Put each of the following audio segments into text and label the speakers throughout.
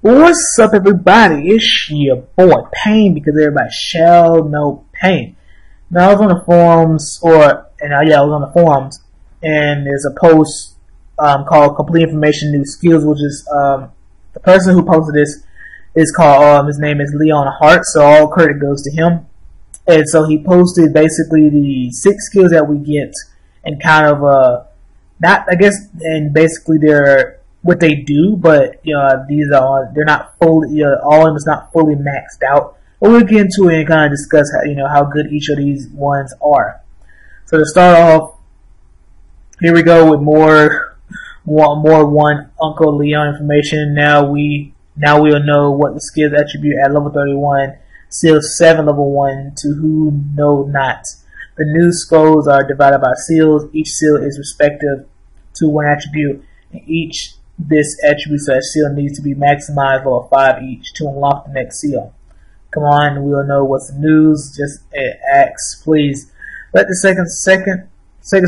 Speaker 1: What's up, everybody? It's your boy Pain, because everybody shall know Pain. Now, I was on the forums, I was on the forums, and there's a post called "Complete Information New Skills," which is the person who posted this is called his name is Leon Hart, so all credit goes to him. And so he posted basically the 6 skills that we get, and kind of not, I guess, and basically they're what they do, but they're not fully, all of them is not fully maxed out. But we'll get into it and kind of discuss how good each of these ones are. So to start off, here we go with more one Uncle Leon information. Now we'll know what the skills attribute at level 31, seal 7 level 1 to who know not. The new scrolls are divided by seals. Each seal is respective to one attribute, and each this attribute seal needs to be maximized for 5 each to unlock the next seal. Come on, we'll know what's the news. Just ask, please. Let the second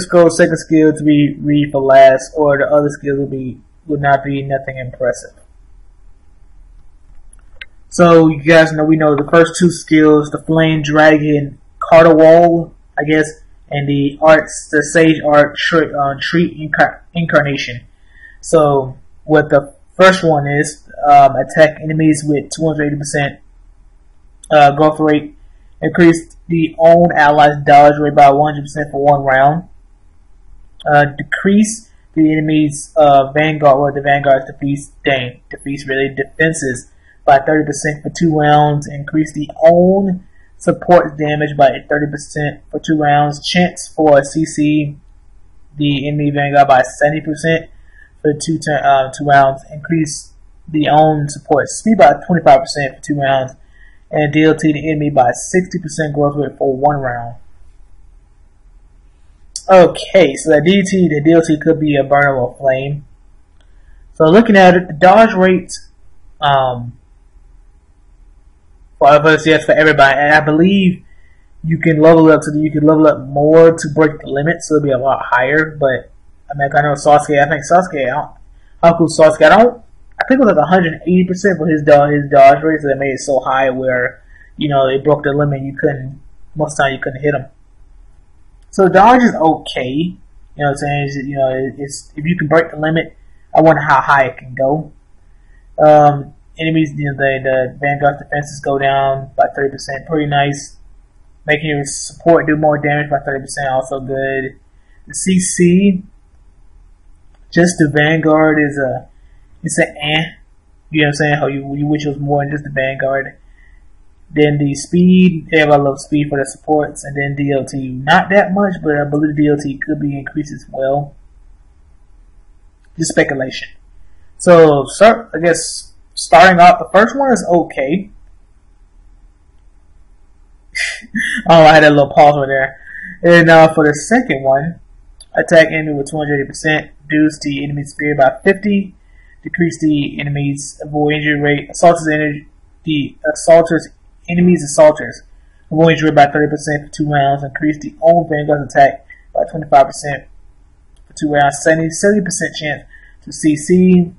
Speaker 1: scroll, second skill to be read for last, or the other skills will not be nothing impressive. So you guys know, we know the first 2 skills, the Flame Dragon Carterwall, I guess, and the Sage Art Tree Incarnation. So what the first one is, attack enemies with 280% growth rate, increase the own allies' dodge rate by 100% for 1 round, decrease the enemy's vanguard, or the vanguard's defeats really defenses by 30% for 2 rounds, increase the own support damage by 30% for 2 rounds, chance for CC the enemy vanguard by 70% for 2 rounds, increase the own support speed by 25% for 2 rounds, and DLT the enemy by 60% growth rate for 1 round. Okay, so the DLT could be a burn or flame. So looking at it, the dodge rate, for everybody, and I believe you can level up more to break the limit, so it'll be a lot higher. But I mean, I know Sasuke. I think it was like 180% for his dodge rate, so they made it so high where it broke the limit. Most of the time you couldn't hit him. So dodge is okay. You know what I'm saying? It's if you can break the limit. I wonder how high it can go. Enemies, the Vanguard's defenses go down by 30%, pretty nice. Making your support do more damage by 30%, also good. The CC, just the Vanguard it's an you know what I'm saying? How you wish it was more than just the Vanguard. Then the speed, they have a lot of speed for the supports, and then DLT, not that much, but I believe the DLT could be increased as well. Just speculation. So, I guess starting off, the first one is okay. Oh, I had a little pause right there. And for the second one, attack enemy with 280%, reduce the enemy's speed by 50, decrease the enemy's avoid injury rate, enemy's assaulters avoid injury rate by 30% for 2 rounds, increase the own vanguard's attack by 25% for 2 rounds, 70% chance to CC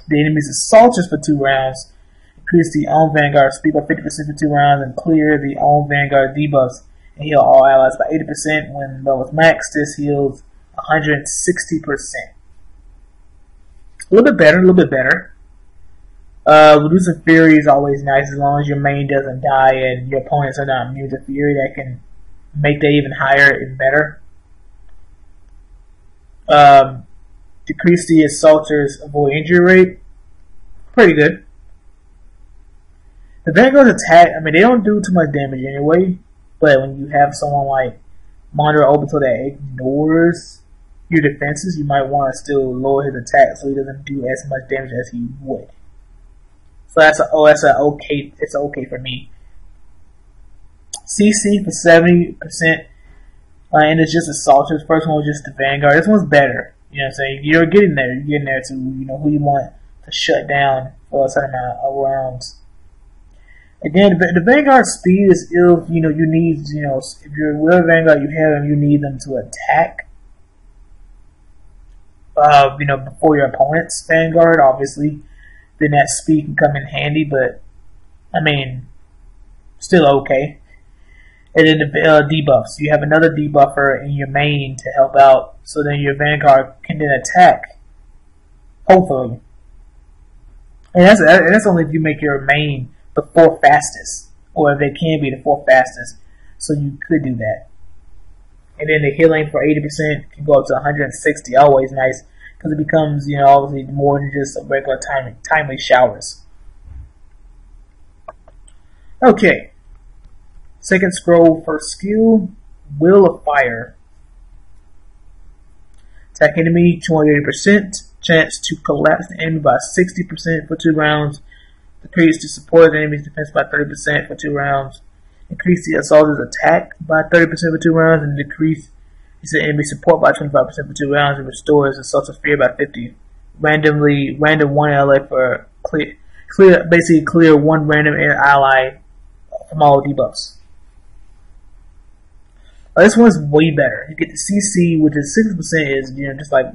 Speaker 1: the enemy's assaulters for 2 rounds, increase the own vanguard speed by 50% for 2 rounds, and clear the own vanguard debuffs and heal all allies by 80%. When levels max, this heals 160%. A little bit better. Reducing Fury is always nice as long as your main doesn't die and your opponents are not immune to Fury. That can make that even higher and better. Decrease the assaulters' avoid injury rate. Pretty good. The Vanguard's attack, I mean, they don't do too much damage anyway, but when you have someone like Monitor Obito that ignores your defenses, you might want to still lower his attack so he doesn't do as much damage as he would. So it's okay for me. CC for 70%, and it's just assaulters. First one was just the Vanguard. This one's better. You know what I'm saying? You're getting there to who you want to shut down for a certain amount of rounds. Again, the Vanguard speed is ill. You need, if you're with Vanguard, you have them, you need them to attack. Before your opponent's Vanguard, obviously. then that speed can come in handy, but I mean, still okay. And then the debuffs. You have another debuffer in your main to help out, so then your Vanguard can then attack, hopefully. And that's only if you make your main the fourth fastest, or if it can be the fourth fastest. So you could do that. And then the healing for 80% can go up to 160. Always nice, because it becomes, obviously more than just a regular timely showers. Okay. Second scroll, first skill, Will of Fire. Attack enemy 280%. Chance to collapse the enemy by 60% for 2 rounds. Decrease to support the enemy's defense by 30% for 2 rounds. Increase the assaulter's attack by 30% for 2 rounds, and decrease the enemy support by 25% for 2 rounds, and restores assaulter's fear by 50. Random 1 ally for basically clear 1 random ally from all debuffs. This one's way better. You get the CC, which is 60%, is just like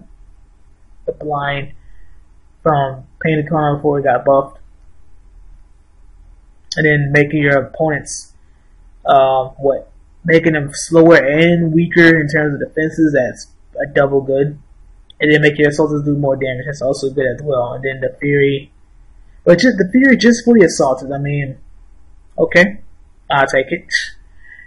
Speaker 1: the blind from Pain and Con before he got buffed, and then making your opponents making them slower and weaker in terms of defenses. That's a double good. And then make your assaulters do more damage. That's also good as well. And then the Fury, but the Fury just for the assaulters. I mean, okay, I'll take it.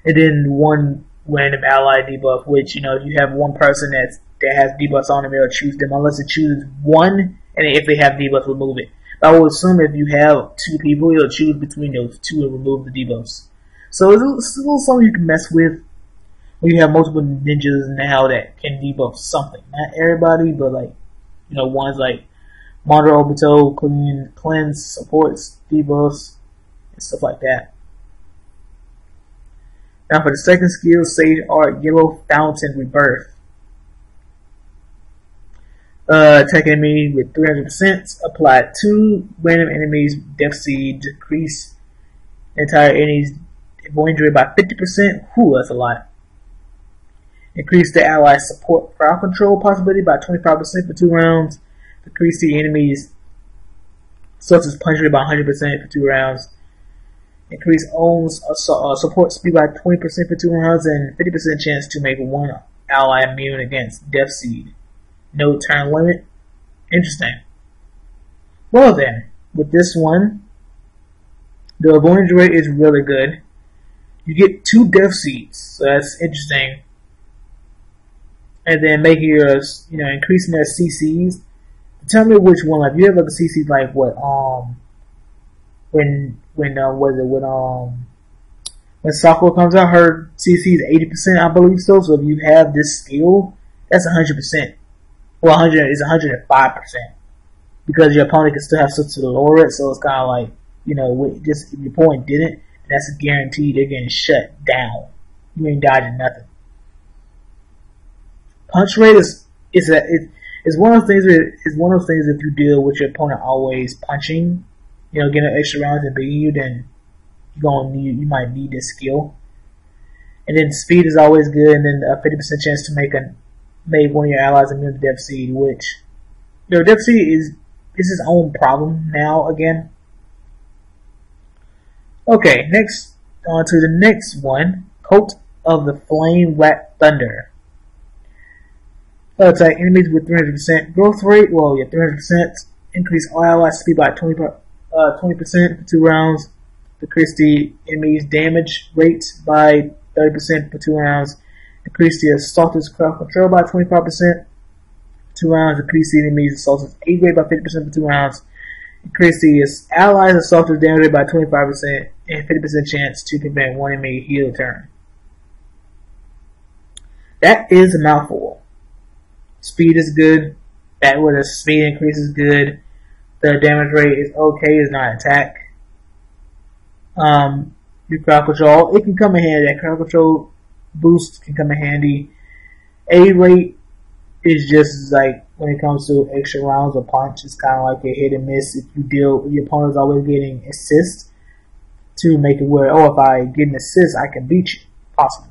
Speaker 1: And then 1 random ally debuff, which if you have 1 person that has debuffs on them, it'll choose them unless it chooses 1, and if they have debuffs, remove it. But I will assume if you have 2 people, it'll choose between those 2 and remove the debuffs. So it's a little something you can mess with when you have multiple ninjas now that can debuff something. Not everybody, but ones like Mondra Obito, cleanse, supports, debuffs, and stuff like that. Now for the second skill, Sage Art, Yellow Fountain Rebirth. Attack enemy with 300%. Apply 2 random enemies Death Seed. Decrease entire enemy's avoidance rate by 50%. Whew, that's a lot. Increase the ally's support crowd control possibility by 25% for 2 rounds. Decrease the enemy's substance punch rate by 100% for 2 rounds. Increase own support speed by 20% for 2 rounds, and 50% chance to make 1 ally immune against Death Seed. No turn limit. Interesting. Well then, with this one, the avoidance rate is really good. You get 2 Death Seeds, so that's interesting. And then making your, increasing their CCs. Tell me which one. Like, you have other CCs like what? When Sakura comes out, her CC is 80%, I believe so. So if you have this skill, that's 100%. Well, 100 is 105%, because your opponent can still have such to lower it. So it's kind of like, just if your opponent didn't, that's a guarantee they're getting shut down. You ain't dodging nothing. Punch rate is one of those things. It's one of those things if you deal with your opponent always punching, getting extra rounds and beating you, then you might need this skill. And then speed is always good, and then a 50% chance to make one of your allies immune to Death Seed, which Death Seed is his own problem now again. Okay, next on to the next one, Coat of the Flame Rat Thunder. Attack enemies with 300% growth rate. 300%. Increase all allies speed by 20% for 2 rounds. Decrease the enemy's damage rate by 30% for 2 rounds. Increase the assaulter's crowd control by 25% for 2 rounds. Decrease the enemy's assaulter's aid rate by 50% for 2 rounds. Increase the allies' assaulter's damage rate by 25% and 50% chance to prevent 1 enemy heal turn. That is a mouthful. Speed is good. That with a speed increase is good. The damage rate is okay. It's not attack. Your crowd control, it can come in handy. That crowd control boost can come in handy. A rate is just like when it comes to extra rounds of punch, it's kind of like a hit and miss. If you deal, your opponent's always getting assists to make it where, if I get an assist, I can beat you, possibly.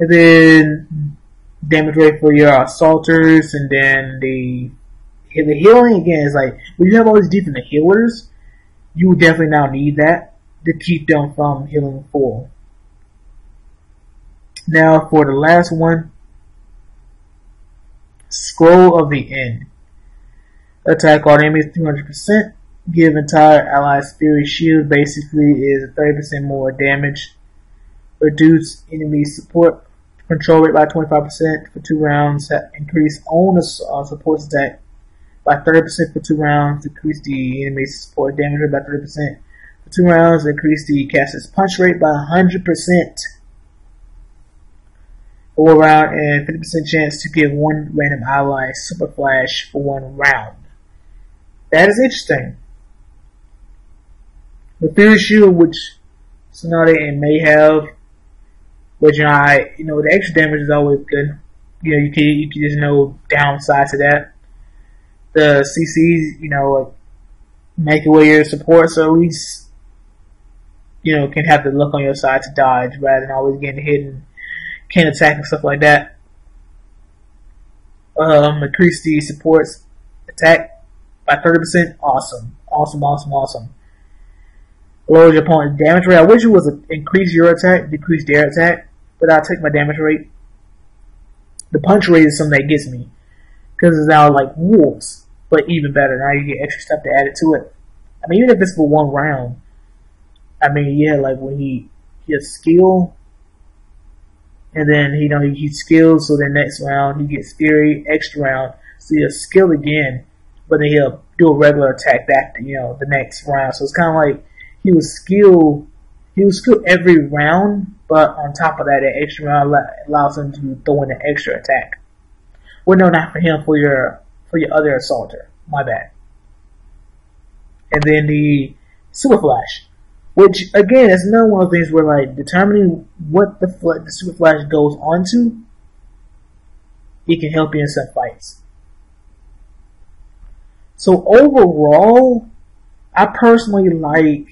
Speaker 1: And then damage rate for your assaulters, and then the the healing again is like when you have all these different healers, you will definitely now need that to keep them from healing full. Now for the last one, Scroll of the End. Attack all enemies 300%. Give entire allies Fury Shield. Basically is 30% more damage. Reduce enemy support control rate by 25% for 2 rounds. Increase own support attack by 30% for 2 rounds. Decrease the enemy support damage rate by 30% for 2 rounds. Increase the caster's punch rate by 100% for 1 round, and 50% chance to give one random ally Super Flash for 1 round. That is interesting. The Fury Shield, which Tsunade may have, which the extra damage is always good. You can just know downside to that. The CCs, make it where your support, so at least can have the luck on your side to dodge rather than always getting hit and can't attack and stuff like that. Increase the support's attack by 30%. Awesome. Lowers your opponent's damage rate. I wish it was increase your attack, decrease their attack, but I'll take my damage rate. The punch rate is something that gets me, because it's now like wolves, but even better. Now you get extra stuff to add it to it. I mean, even if it's for 1 round, like when he has skill, and then he skills, so then next round he gets Fury, extra round, so he'll skill again, but then he'll do a regular attack back to the next round. So it's kind of like he was skilled every round, but on top of that, the extra round allows him to throw in an extra attack. Well, no, not for him, for your other assaulter. My bad. And then the Super Flash, which again is another one of the things where like determining what the Super Flash goes onto, it can help you in some fights. So overall, I personally like.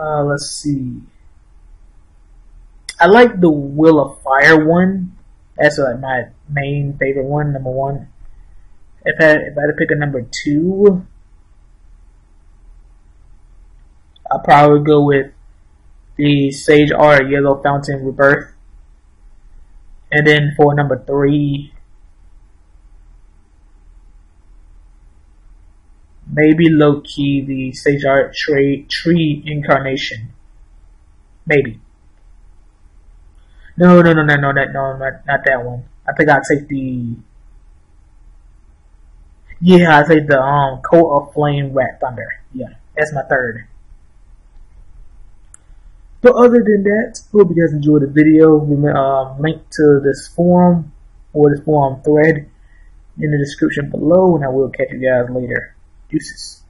Speaker 1: Let's see. I like the Will of Fire one. That's like my main favorite one, number 1. If I had to pick a number 2, I'll probably go with the Sage Art Yellow Fountain Rebirth. And then for number 3, maybe low-key the Sage Art Tree Incarnation. Maybe. No, not that one. I think I'll take the... Yeah, I'll take the Coat of Flame Rat Thunder. Yeah, that's my 3rd. But other than that, hope you guys enjoyed the video. Link to this forum or this forum thread in the description below, and I will catch you guys later. Deuces.